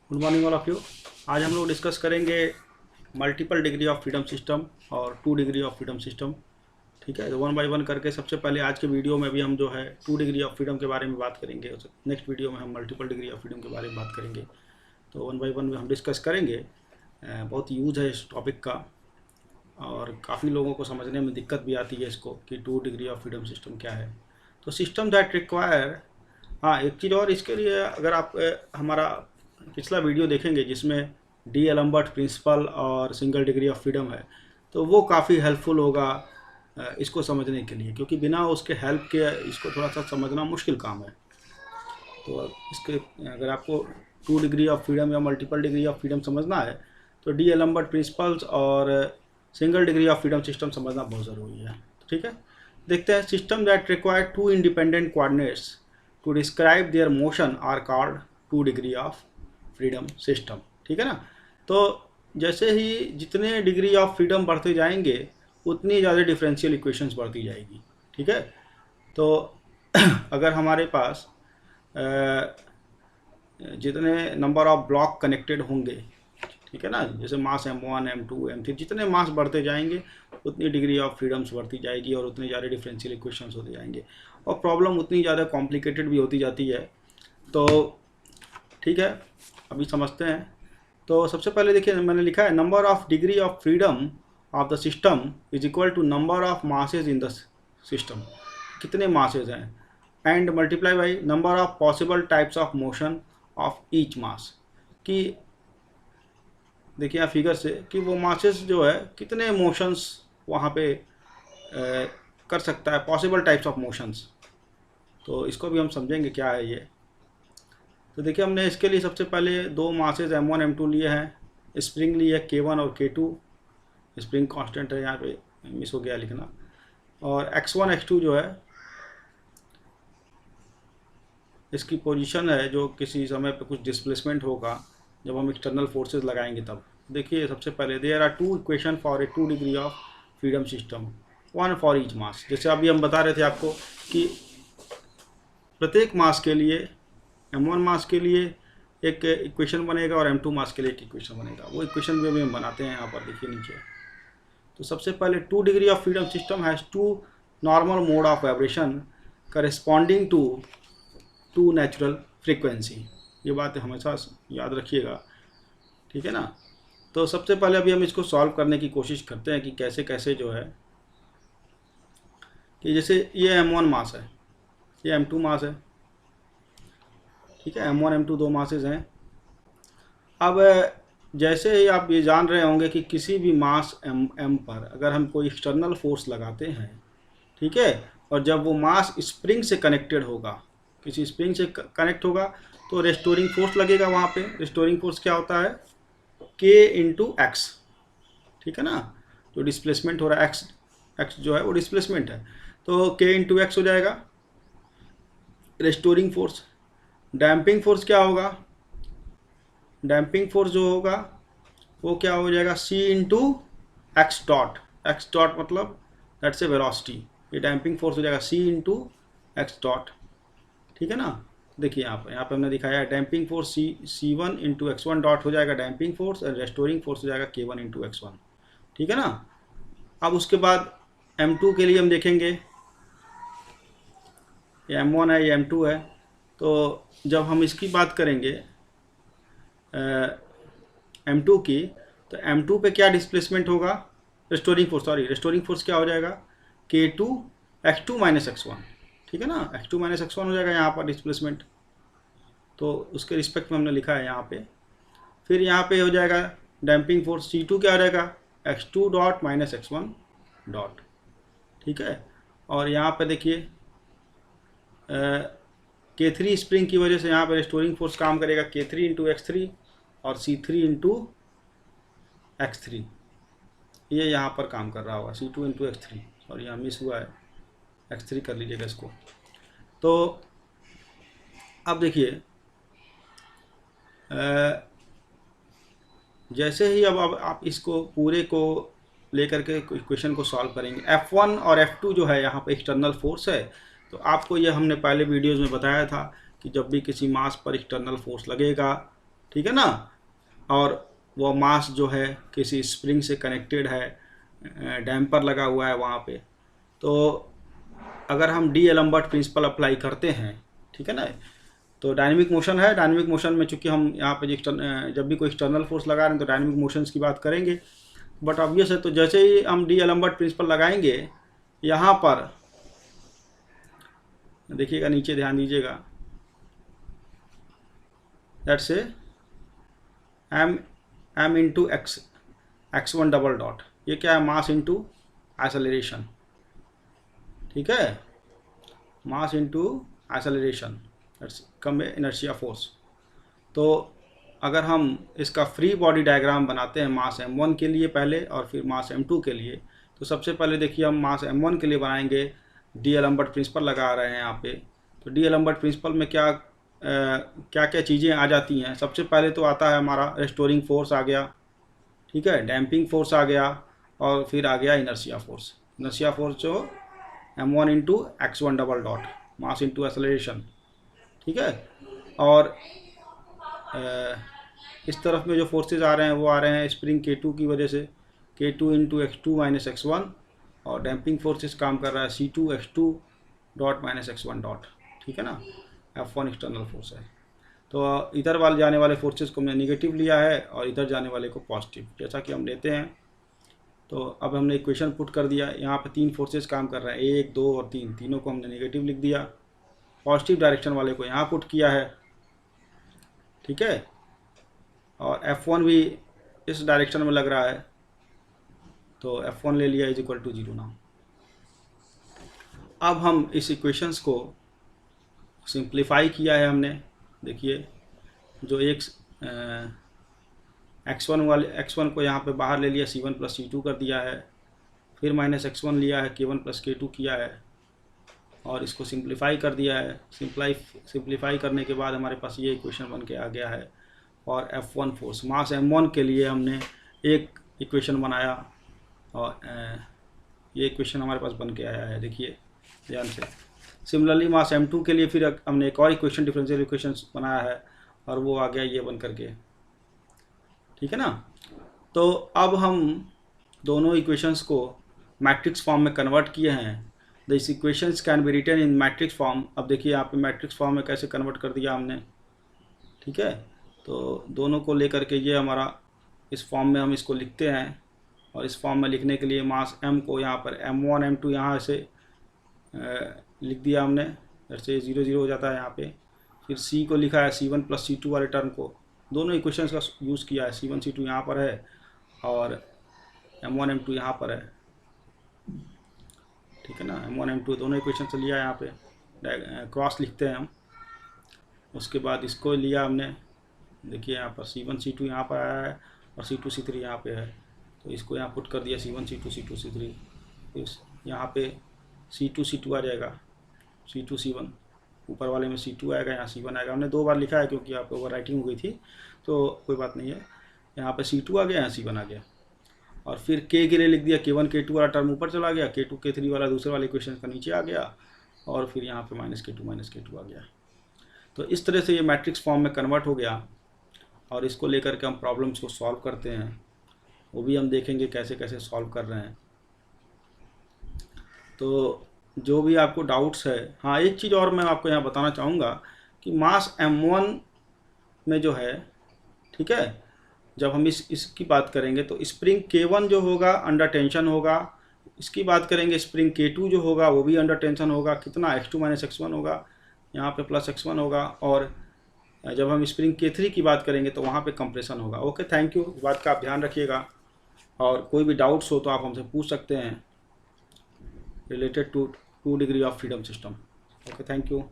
Good morning all of you. आज हम लोग डिस्कस करेंगे multiple degree of freedom system और 2 डिग्री ऑफ फ्रीडम सिस्टम। ठीक है, तो वन बाय वन करके सबसे पहले आज के वीडियो में भी हम जो है 2 डिग्री ऑफ फ्रीडम के बारे में बात करेंगे। नेक्स्ट वीडियो में हम मल्टीपल डिग्री ऑफ फ्रीडम के बारे में बात करेंगे। तो वन बाय वन में हम डिस्कस करेंगे। बहुत यूज है इस टॉपिक का और काफ़ी लोगों को समझने में दिक्कत भी आती है इसको कि 2 डिग्री ऑफ फ्रीडम सिस्टम क्या है। तो सिस्टम दैट रिक्वायर, हाँ एक चीज़ और इसके लिए, अगर आप हमारा पिछला वीडियो देखेंगे जिसमें डी एलम्बर्ट प्रिंसिपल और सिंगल डिग्री ऑफ फ्रीडम है, तो वो काफ़ी हेल्पफुल होगा इसको समझने के लिए, क्योंकि बिना उसके हेल्प के इसको थोड़ा सा समझना मुश्किल काम है। तो इसके अगर आपको 2 डिग्री ऑफ फ्रीडम या मल्टीपल डिग्री ऑफ फ्रीडम समझना है तो डी एलम्बर्ट प्रिंसिपल्स और single degree of freedom system समझना बहुत ज़रूरी है। ठीक है, देखते हैं। System that require 2 independent coordinates to describe their motion are called 2 degree of freedom system. ठीक है ना। तो जैसे ही जितने डिग्री ऑफ फ्रीडम बढ़ते जाएंगे उतनी ज़्यादा डिफरेंशियल इक्वेशंस बढ़ती जाएगी। ठीक है, तो अगर हमारे पास जितने नंबर ऑफ ब्लॉक कनेक्टेड होंगे, ठीक है ना, जैसे मास M1 M2 M3, जितने मास बढ़ते जाएंगे उतनी डिग्री ऑफ फ्रीडम्स बढ़ती जाएगी और उतनी ज़्यादा डिफरेंशियल इक्वेशंस होते जाएंगे और प्रॉब्लम उतनी ज़्यादा कॉम्प्लिकेटेड भी होती जाती है। तो ठीक है, अभी समझते हैं। तो सबसे पहले देखिए, मैंने लिखा है number of degree of freedom of the system is equal to number of masses in the system. कितने मासेज हैं, and multiply by number of possible types of motion of each mass. कि देखिए यहाँ फिगर से कि वो masses जो है कितने मोशंस वहाँ पे कर सकता है, पॉसिबल टाइप्स ऑफ मोशंस। तो इसको भी हम समझेंगे क्या है ये। तो देखिए, हमने इसके लिए सबसे पहले 2 मासेज M1 M2 लिए हैं, स्प्रिंग ली है K1 और K2। स्प्रिंग कांस्टेंट है, यहाँ पे मिस हो गया लिखना। और X1 X2 जो है इसकी पोजीशन है, जो किसी समय पे कुछ डिस्प्लेसमेंट होगा जब हम एक्सटर्नल फोर्सेस लगाएंगे तब। देखिए सबसे पहले there are 2 equation for a 2 degree of freedom system, 1 for each mass. जैसे अभी हम बता रहे थे आपको कि प्रत्येक मास के लिए, M1 मास के लिए एक इक्वेशन बनेगा और M2 मास के लिए एक इक्वेशन बनेगा। वो इक्वेशन भी अभी हम बनाते हैं, यहाँ पर देखिए नीचे। तो सबसे पहले 2 degree of freedom system has 2 normal mode of vibration corresponding to 2 natural frequency. ये बात हमेशा याद रखिएगा, ठीक है ना। तो सबसे पहले अभी हम इसको सॉल्व करने की कोशिश करते हैं कि कैसे कैसे जो है, कि जैसे ये M1 मास है, ये M2 मास है। ठीक है, M1 M2 2 मासेज हैं। अब जैसे ही आप ये जान रहे होंगे कि किसी भी मास M पर अगर हम कोई एक्सटर्नल फोर्स लगाते हैं, ठीक है, और जब वो मास स्प्रिंग से कनेक्टेड होगा, किसी स्प्रिंग से कनेक्ट होगा, तो रेस्टोरिंग फोर्स लगेगा वहाँ पे। रेस्टोरिंग फोर्स क्या होता है, K इंटू एक्स। ठीक है ना, जो डिस्प्लेसमेंट हो रहा है एक्स जो है वो डिस्प्लेसमेंट है, तो K इंटू एक्स हो जाएगा रेस्टोरिंग फोर्स। डैम्पिंग फोर्स क्या होगा, डैम्पिंग फोर्स जो होगा वो क्या हो जाएगा, C into x dot. X dot मतलब दैट्स ए वेलोसिटी। ये डैम्पिंग फोर्स हो जाएगा C इंटू एक्स डॉट। ठीक है ना, देखिए यहाँ पे हमने दिखाया है damping force C1 into x1 dot हो जाएगा डैम्पिंग फोर्स, और रेस्टोरिंग फोर्स हो जाएगा K1 इंटू x1। ठीक है ना। अब उसके बाद M2 के लिए हम देखेंगे, ये M1 है, ये M2 है। तो जब हम इसकी बात करेंगे M2 की, तो M2 पे क्या डिस्प्लेसमेंट होगा, restoring force, sorry restoring force क्या हो जाएगा, K2 x2 माइनस x1। ठीक है ना, x2 माइनस x1 हो जाएगा यहाँ पर डिस्प्लेसमेंट, तो उसके रिस्पेक्ट में हमने लिखा है यहाँ पे। फिर यहाँ पे हो जाएगा डैम्पिंग फोर्स C2 क्या हो जाएगा, x2 dot minus x1 dot. ठीक है, और यहाँ पे देखिए K3 स्प्रिंग की वजह से यहाँ पे रेस्टोरिंग फोर्स काम करेगा K3 इंटू x3 और C3 इंटू x3। ये यहाँ पर काम कर रहा होगा C2 इंटू x3, और यहाँ मिस हुआ है, x3 कर लीजिएगा इसको। तो अब देखिए जैसे ही अब आप इसको पूरे को लेकर के इक्वेशन को सॉल्व करेंगे, F1 और F2 जो है यहाँ पे एक्सटर्नल फोर्स है। तो आपको ये हमने पहले वीडियोज़ में बताया था कि जब भी किसी मास पर एक्सटर्नल फोर्स लगेगा ठीक है ना। और वो मास जो है किसी स्प्रिंग से कनेक्टेड है, डैम्पर लगा हुआ है वहाँ पे। तो अगर हम डी एलम्बर्ट प्रिंसिपल अप्लाई करते हैं, ठीक है ना, तो डायनेमिक मोशन है, डायनेमिक मोशन में चूंकि हम यहाँ पे जब भी कोई एक्सटर्नल फोर्स लगा रहे हैं तो डायनेमिक मोशंस की बात करेंगे, बट ऑब्वियस है। तो जैसे ही हम डी एलम्बर्ट प्रिंसिपल लगाएंगे, यहाँ पर देखिएगा, नीचे ध्यान दीजिएगा, दैट से M into x1 double dot, ये क्या है, मास इंटू एक्सेलरेशन, ठीक है, mass into acceleration, that's come inertia force. तो अगर हम इसका फ्री बॉडी डायग्राम बनाते हैं मास m1 के लिए पहले और फिर मास m2 के लिए, तो सबसे पहले देखिए हम मास m1 के लिए बनाएंगे, डी एलम्बर्ट प्रिंसिपल लगा रहे हैं यहाँ पे। तो डी एलम्बर्ट प्रिंसिपल में क्या क्या चीज़ें आ जाती हैं। सबसे पहले तो आता है हमारा रेस्टोरिंग फोर्स आ गया, ठीक है, डैम्पिंग फोर्स आ गया, और फिर आ गया इनर्शिया फोर्स। इनर्शिया फोर्स जो m1 into x1 double dot, mass into acceleration, ठीक है। और इस तरफ में जो फोर्सेज आ रहे हैं वो आ रहे हैं स्प्रिंग K2 की वजह से, K2 into x2 minus x1, और डैम्पिंग फोर्सेस काम कर रहा है C2 x2 dot minus x1 dot, ठीक है ना। F1 एक्सटर्नल फोर्स है। तो इधर वाले जाने वाले फोर्सेस को हमने निगेटिव लिया है और इधर जाने वाले को पॉजिटिव, जैसा कि हम लेते हैं। तो अब हमने इक्वेशन पुट कर दिया, यहाँ पे 3 फोर्सेस काम कर रहे हैं, 1, 2 और 3, तीनों को हमने निगेटिव लिख दिया। पॉजिटिव डायरेक्शन वाले को यहाँ पुट किया है, ठीक है, और F1 भी इस डायरेक्शन में लग रहा है, तो F1 ले लिया इज इक्वल टू 0 नाउ। अब हम इस इक्वेशंस को सिंप्लीफाई किया है हमने, देखिए, जो एक x1 को यहाँ पे बाहर ले लिया, C1 प्लस C2 कर दिया है, फिर माइनस x1 लिया है, K1 प्लस K2 किया है, और इसको सिंप्लीफाई कर दिया है। सिंप्लीफाई करने के बाद हमारे पास ये इक्वेशन बन के आ गया है। और F1 फोर्स मास m1 के लिए हमने एक इक्वेशन बनाया, और ये इक्वेशन हमारे पास बन के आया है, देखिए ध्यान से। सिमिलरली मास m2 के लिए फिर हमने एक और इक्वेशन, डिफरेंशियल इक्वेशन बनाया है, और वो आ गया ये बन करके, ठीक है ना। तो अब हम दोनों इक्वेशंस को मैट्रिक्स फॉर्म में कन्वर्ट किए हैं। This equations can be written in matrix form. अब देखिए यहाँ पे मैट्रिक्स फॉर्म में कैसे कन्वर्ट कर दिया हमने, ठीक है। तो दोनों को लेकर के ये हमारा इस फॉर्म में हम इसको लिखते हैं, और इस फॉर्म में लिखने के लिए मास m को यहाँ पर m1 m2 यहाँ से लिख दिया हमने, जैसे 0 0 हो जाता है यहाँ पे। फिर C को लिखा है C1 प्लस C2 वाले टर्म को, दोनों इक्वेशंस का यूज़ किया है। C1 C2 यहाँ पर है और M1 M2 यहाँ पर है, ठीक है ना। M1 M2 दोनों इक्वेशन से लिया है, यहाँ पे क्रॉस लिखते हैं हम। उसके बाद इसको लिया हमने, देखिए यहाँ पर C1 C2 यहाँ पर आया है और C2 C3 यहाँ पे है, तो इसको यहाँ पुट कर दिया C1 C2 C2 C3। फिर यहाँ पे C2 C2 आ जाएगा, C2 C1, ऊपर वाले में C2 आएगा, यहाँ C1 आएगा। हमने 2 बार लिखा है क्योंकि यहाँ पे ओवर राइटिंग हो गई थी, तो कोई बात नहीं है। यहाँ पे C2 आ गया, यहाँ C1 आ गया, और फिर K के लिए लिख दिया, K1 K2 वाला टर्म ऊपर चला गया, K2 K3 वाला दूसरे वाले इक्वेशन का नीचे आ गया, और फिर यहाँ पे माइनस K2 आ गया। तो इस तरह से ये मैट्रिक्स फॉर्म में कन्वर्ट हो गया, और इसको लेकर के हम प्रॉब्लम्स को सॉल्व करते हैं, वो भी हम देखेंगे कैसे कैसे सॉल्व कर रहे हैं। तो जो भी आपको डाउट्स है, हाँ एक चीज़ और मैं आपको यहाँ बताना चाहूँगा कि मास m1 में जो है, ठीक है, जब हम इसकी बात करेंगे तो स्प्रिंग K1 जो होगा अंडर टेंशन होगा। इसकी बात करेंगे स्प्रिंग K2 जो होगा वो भी अंडर टेंशन होगा, कितना x2 माइनस x1 होगा, यहाँ पे प्लस x1 होगा। और जब हम स्प्रिंग K3 की बात करेंगे तो वहाँ पे कंप्रेशन होगा। ओके, थैंक यू, इस बात का आप ध्यान रखिएगा, और कोई भी डाउट्स हो तो आप हमसे पूछ सकते हैं related to 2 degree of freedom system. Okay, thank you.